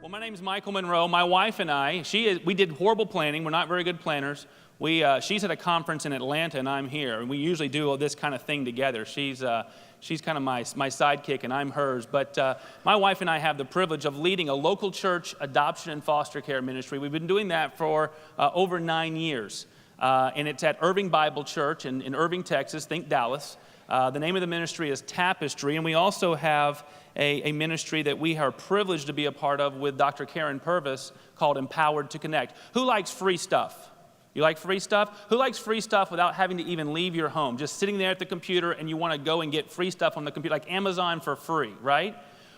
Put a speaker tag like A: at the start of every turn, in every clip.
A: Well, my name's Michael Monroe. My wife and I, we did horrible planning. We're not very good planners. She's at a conference in Atlanta, and I'm here. And we usually do all this kind of thing together. She's kind of my sidekick, and I'm hers. But my wife and I have the privilege of leading a local church adoption and foster care ministry. We've been doing that for over 9 years. And it's at Irving Bible Church in Irving, Texas. Think Dallas. The name of the ministry is Tapestry, and we also have a ministry that we are privileged to be a part of with Dr. Karen Purvis called Empowered to Connect. Who likes free stuff? You like free stuff? Who likes free stuff without having to even leave your home? Just sitting there at the computer and you want to go and get free stuff on the computer, like Amazon for free, right?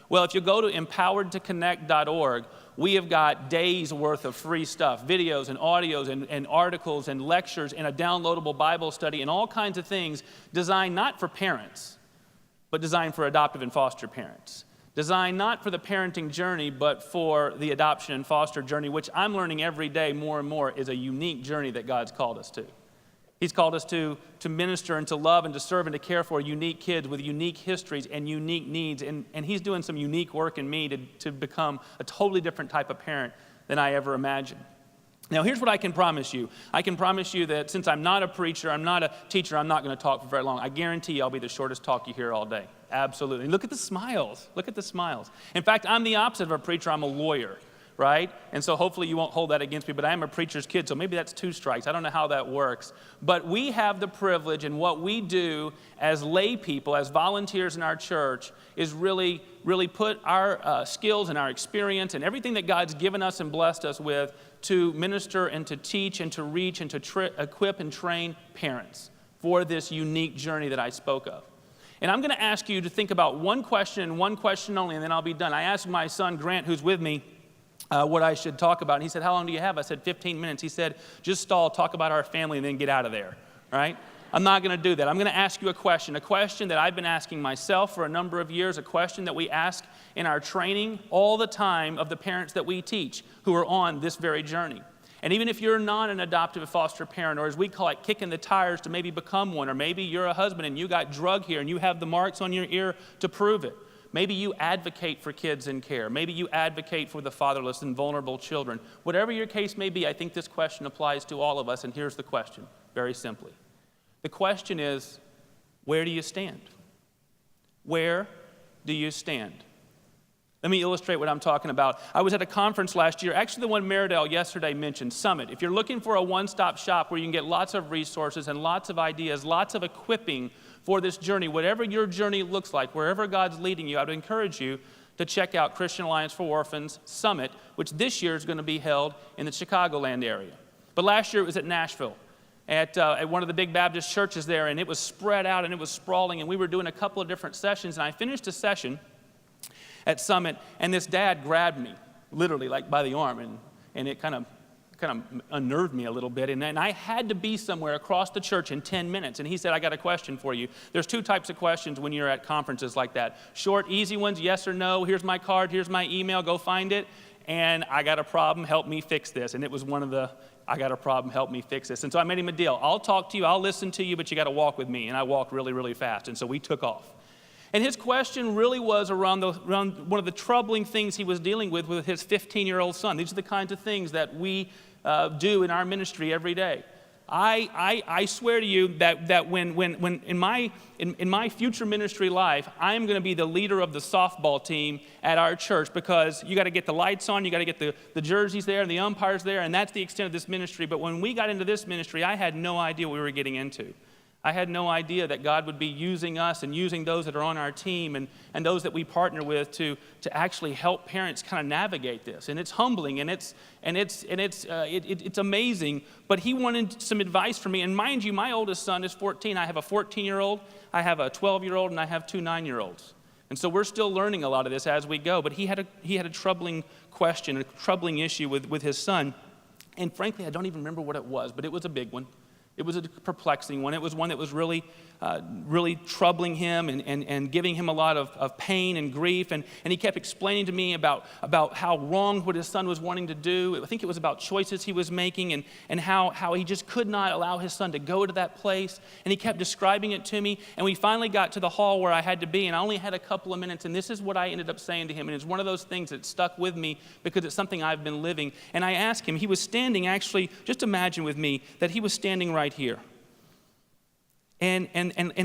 A: Well, if you go to empoweredtoconnect.org, we have got days worth of free stuff, videos and audios and articles and lectures and a downloadable Bible study and all kinds of things designed not for parents, but designed for adoptive and foster parents. Designed not for the parenting journey, but for the adoption and foster journey, which I'm learning every day more and more is a unique journey that God's called us to. He's called us to minister and to love and to serve and to care for unique kids with unique histories and unique needs. And He's doing some unique work in me to become a totally different type of parent than I ever imagined. Now, here's what I can promise you. I can promise you that since I'm not a preacher, I'm not a teacher, I'm not going to talk for very long. I guarantee you I'll be the shortest talk you hear all day. Absolutely. Look at the smiles. Look at the smiles. In fact, I'm the opposite of a preacher. I'm a lawyer, right? And so hopefully you won't hold that against me, but I am a preacher's kid, so maybe that's 2 strikes. I don't know how that works. But we have the privilege, and what we do as lay people, as volunteers in our church, is really put our skills and our experience and everything that God's given us and blessed us with to minister and to teach and to reach and to equip and train parents for this unique journey that I spoke of. And I'm going to ask you to think about one question and one question only, and then I'll be done. I asked my son, Grant, who's with me, what I should talk about. And he said, how long do you have? I said, 15 minutes. He said, just stall, talk about our family, and then get out of there, right? I'm not going to do that. I'm going to ask you a question that I've been asking myself for a number of years, a question that we ask in our training all the time of the parents that we teach who are on this very journey. And even if you're not an adoptive foster parent, or as we call it, kicking the tires to maybe become one, or maybe you're a husband and you got drug here and you have the marks on your ear to prove it. Maybe you advocate for kids in care. Maybe you advocate for the fatherless and vulnerable children. Whatever your case may be, I think this question applies to all of us, and here's the question, very simply. The question is, where do you stand? Where do you stand? Let me illustrate what I'm talking about. I was at a conference last year, actually the one Meridell yesterday mentioned, Summit. If you're looking for a one-stop shop where you can get lots of resources and lots of ideas, lots of equipping for this journey, whatever your journey looks like, wherever God's leading you, I would encourage you to check out Christian Alliance for Orphans Summit, which this year is going to be held in the Chicagoland area. But last year it was at Nashville. At one of the big Baptist churches there, and it was spread out and it was sprawling, and we were doing a couple of different sessions, and I finished a session at Summit, and this dad grabbed me, literally like by the arm, and it kind of unnerved me a little bit, and I had to be somewhere across the church in 10 minutes, and he said, I got a question for you. There's 2 types of questions when you're at conferences like that. Short, easy ones, yes or no, here's my card, here's my email, go find it, and I got a problem, help me fix this, and it was one of the I got a problem, help me fix this. And so I made him a deal. I'll talk to you, I'll listen to you, but you got to walk with me. And I walked really, really fast. And so we took off. And his question really was around one of the troubling things he was dealing with his 15-year-old son. These are the kinds of things that we do in our ministry every day. I swear to you that when in my future ministry life, I am going to be the leader of the softball team at our church, because you got to get the lights on, you got to get the jerseys there and the umpires there, and that's the extent of this ministry. But when we got into this ministry, I had no idea what we were getting into. I had no idea that God would be using us and using those that are on our team and those that we partner with to actually help parents kind of navigate this. And it's humbling and it's amazing. But he wanted some advice from me. And mind you, my oldest son is 14. I have a 14-year-old, I have a 12-year-old, and I have 2 9-year-olds. And so we're still learning a lot of this as we go. But he had a troubling question, a troubling issue with his son. And frankly, I don't even remember what it was, but it was a big one. It was a perplexing one. It was one that was really troubling him and giving him a lot of pain and grief. And he kept explaining to me about how wrong what his son was wanting to do. I think it was about choices he was making and how he just could not allow his son to go to that place. And he kept describing it to me. And we finally got to the hall where I had to be, and I only had a couple of minutes. And this is what I ended up saying to him. And it's one of those things that stuck with me because it's something I've been living. And I asked him, he was standing actually, just imagine with me, that he was standing right here. And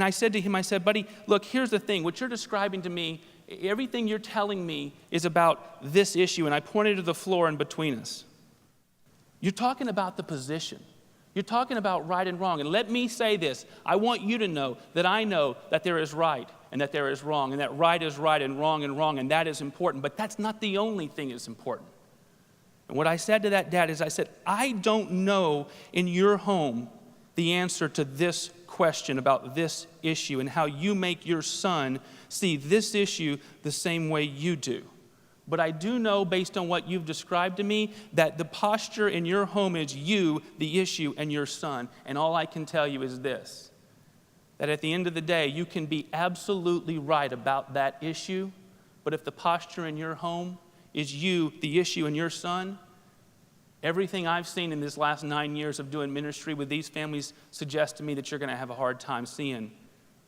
A: I said to him, I said, buddy, look, here's the thing. What you're describing to me, everything you're telling me is about this issue. And I pointed to the floor in between us. You're talking about the position. You're talking about right and wrong. And let me say this. I want you to know that I know that there is right and that there is wrong, and that right is right and wrong, and that is important. But that's not the only thing that's important. And what I said to that dad is I said, I don't know in your home the answer to this question about this issue and how you make your son see this issue the same way you do. But I do know, based on what you've described to me, that the posture in your home is you, the issue, and your son. And all I can tell you is this, that at the end of the day, you can be absolutely right about that issue, but if the posture in your home is you, the issue, and your son, everything I've seen in this last 9 years of doing ministry with these families suggests to me that you're going to have a hard time seeing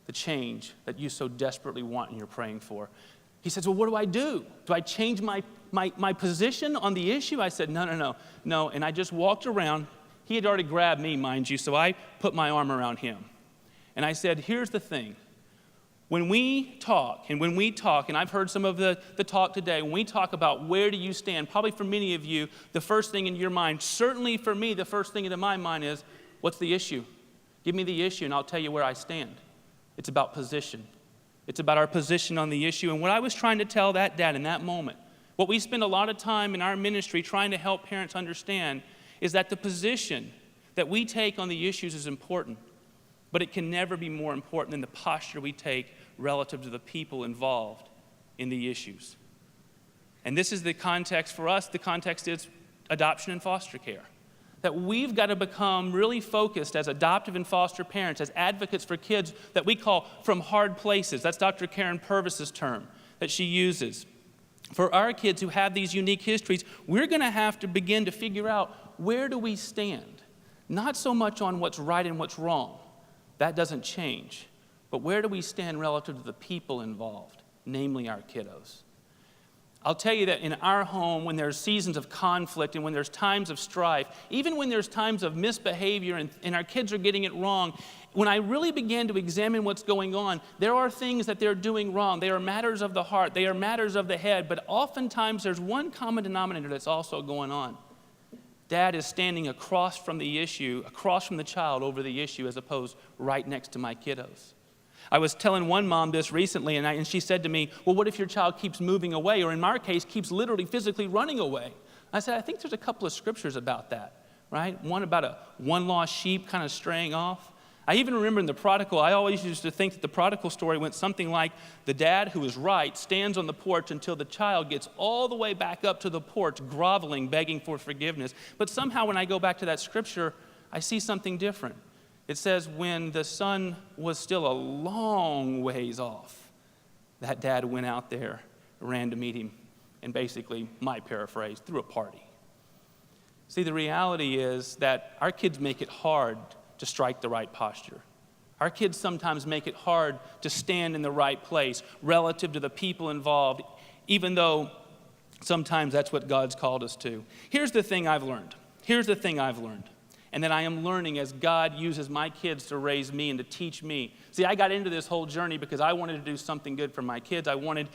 A: the change that you so desperately want and you're praying for. He says, well, what do I do? Do I change my position on the issue? I said, no. And I just walked around. He had already grabbed me, mind you, so I put my arm around him. And I said, here's the thing. When we talk, and I've heard some of the talk today, when we talk about where do you stand, probably for many of you, the first thing in your mind, certainly for me, the first thing into my mind is, what's the issue? Give me the issue and I'll tell you where I stand. It's about position. It's about our position on the issue. And what I was trying to tell that dad in that moment, what we spend a lot of time in our ministry trying to help parents understand is that the position that we take on the issues is important, but it can never be more important than the posture we take relative to the people involved in the issues. And this is the context for us. The context is adoption and foster care. That we've got to become really focused as adoptive and foster parents, as advocates for kids that we call from hard places. That's Dr. Karen Purvis's term that she uses. For our kids who have these unique histories, we're going to have to begin to figure out, where do we stand? Not so much on what's right and what's wrong. That doesn't change. But where do we stand relative to the people involved, namely our kiddos? I'll tell you that in our home, when there's seasons of conflict and when there's times of strife, even when there's times of misbehavior and our kids are getting it wrong, when I really began to examine what's going on, there are things that they're doing wrong. They are matters of the heart. They are matters of the head. But oftentimes there's one common denominator that's also going on. Dad is standing across from the issue, across from the child over the issue, as opposed right next to my kiddos. I was telling one mom this recently, and she said to me, well, what if your child keeps moving away, or in our case, keeps literally physically running away? I said, I think there's a couple of scriptures about that, right? One about one lost sheep kind of straying off. I even remember in the prodigal, I always used to think that the prodigal story went something like the dad who is right stands on the porch until the child gets all the way back up to the porch, groveling, begging for forgiveness. But somehow when I go back to that scripture, I see something different. It says when the son was still a long ways off, that dad went out there, ran to meet him, and basically, my paraphrase, threw a party. See, the reality is that our kids make it hard to strike the right posture. Our kids sometimes make it hard to stand in the right place relative to the people involved, even though sometimes that's what God's called us to. Here's the thing I've learned. And that I am learning as God uses my kids to raise me and to teach me. See, I got into this whole journey because I wanted to do something good for my kids. I wanted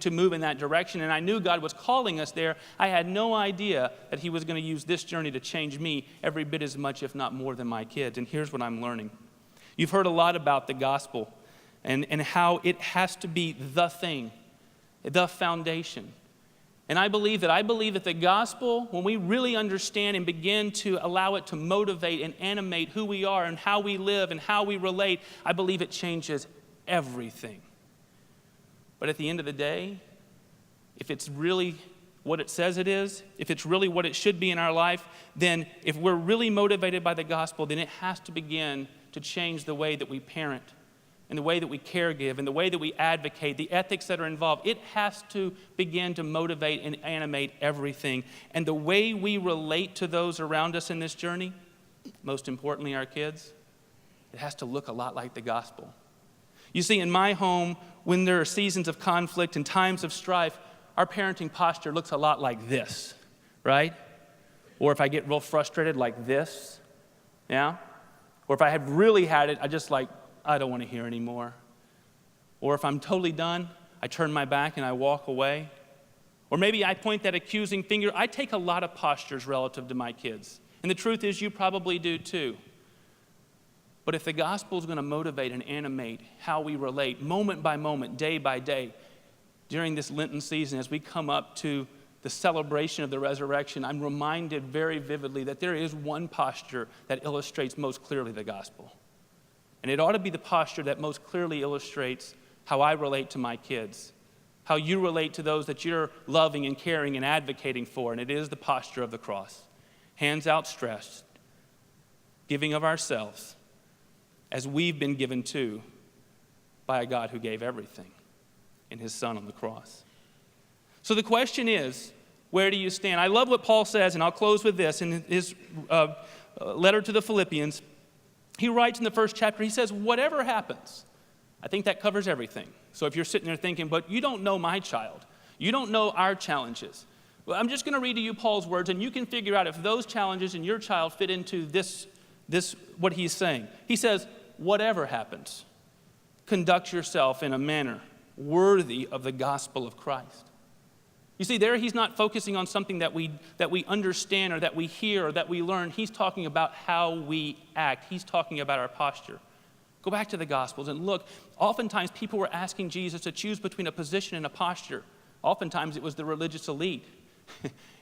A: to move in that direction, and I knew God was calling us there. I had no idea that He was going to use this journey to change me every bit as much, if not more, than my kids. And here's what I'm learning. You've heard a lot about the gospel and how it has to be the thing, the foundation. And I believe that the gospel, when we really understand and begin to allow it to motivate and animate who we are and how we live and how we relate, I believe it changes everything. But at the end of the day, if it's really what it says it is, if it's really what it should be in our life, then if we're really motivated by the gospel, then it has to begin to change the way that we parent and the way that we caregive and the way that we advocate, the ethics that are involved. It has to begin to motivate and animate everything. And the way we relate to those around us in this journey, most importantly our kids, it has to look a lot like the gospel. You see, in my home, when there are seasons of conflict and times of strife, our parenting posture looks a lot like this, right? Or if I get real frustrated, like this, yeah? Or if I have really had it, I don't want to hear anymore. Or if I'm totally done, I turn my back and I walk away. Or maybe I point that accusing finger. I take a lot of postures relative to my kids. And the truth is, you probably do too. But if the gospel is going to motivate and animate how we relate moment by moment, day by day, during this Lenten season, as we come up to the celebration of the resurrection, I'm reminded very vividly that there is one posture that illustrates most clearly the gospel. And it ought to be the posture that most clearly illustrates how I relate to my kids, how you relate to those that you're loving and caring and advocating for, and it is the posture of the cross. Hands outstretched, giving of ourselves, as we've been given to by a God who gave everything in his Son on the cross. So the question is, where do you stand? I love what Paul says, and I'll close with this. In his letter to the Philippians, he writes in the first chapter, he says, whatever happens, I think that covers everything. So if you're sitting there thinking, but you don't know my child, you don't know our challenges. Well, I'm just going to read to you Paul's words, and you can figure out if those challenges in your child fit into this what he's saying. He says, whatever happens, conduct yourself in a manner worthy of the gospel of Christ. You see, there he's not focusing on something that we understand or that we hear or that we learn. He's talking about how we act. He's talking about our posture. Go back to the Gospels and look. Oftentimes people were asking Jesus to choose between a position and a posture. Oftentimes it was the religious elite.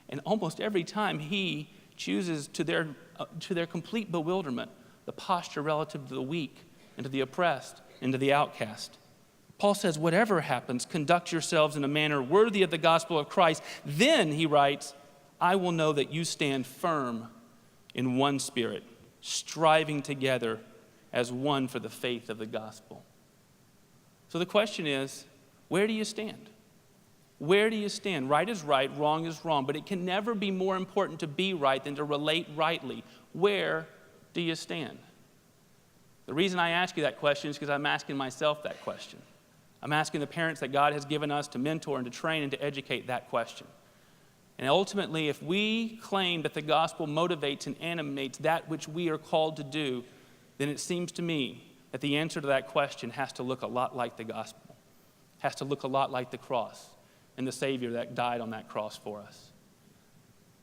A: And almost every time he chooses to their complete bewilderment the posture relative to the weak and to the oppressed and to the outcast. Paul says, whatever happens, conduct yourselves in a manner worthy of the gospel of Christ. Then, he writes, I will know that you stand firm in one spirit, striving together as one for the faith of the gospel. So the question is, where do you stand? Where do you stand? Right is right, wrong is wrong, but it can never be more important to be right than to relate rightly. Where do you stand? The reason I ask you that question is because I'm asking myself that question. I'm asking the parents that God has given us to mentor and to train and to educate that question. And ultimately, if we claim that the gospel motivates and animates that which we are called to do, then it seems to me that the answer to that question has to look a lot like the gospel, has to look a lot like the cross and the Savior that died on that cross for us.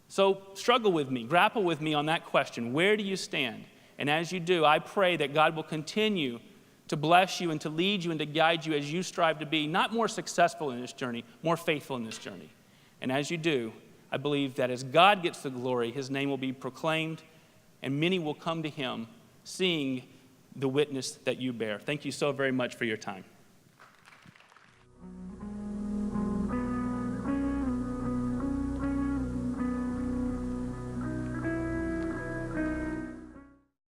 A: So struggle with me, grapple with me on that question. Where do you stand? And as you do, I pray that God will continue to bless you and to lead you and to guide you as you strive to be not more successful in this journey, more faithful in this journey. And as you do, I believe that as God gets the glory, his name will be proclaimed and many will come to him seeing the witness that you bear. Thank you so very much for your time.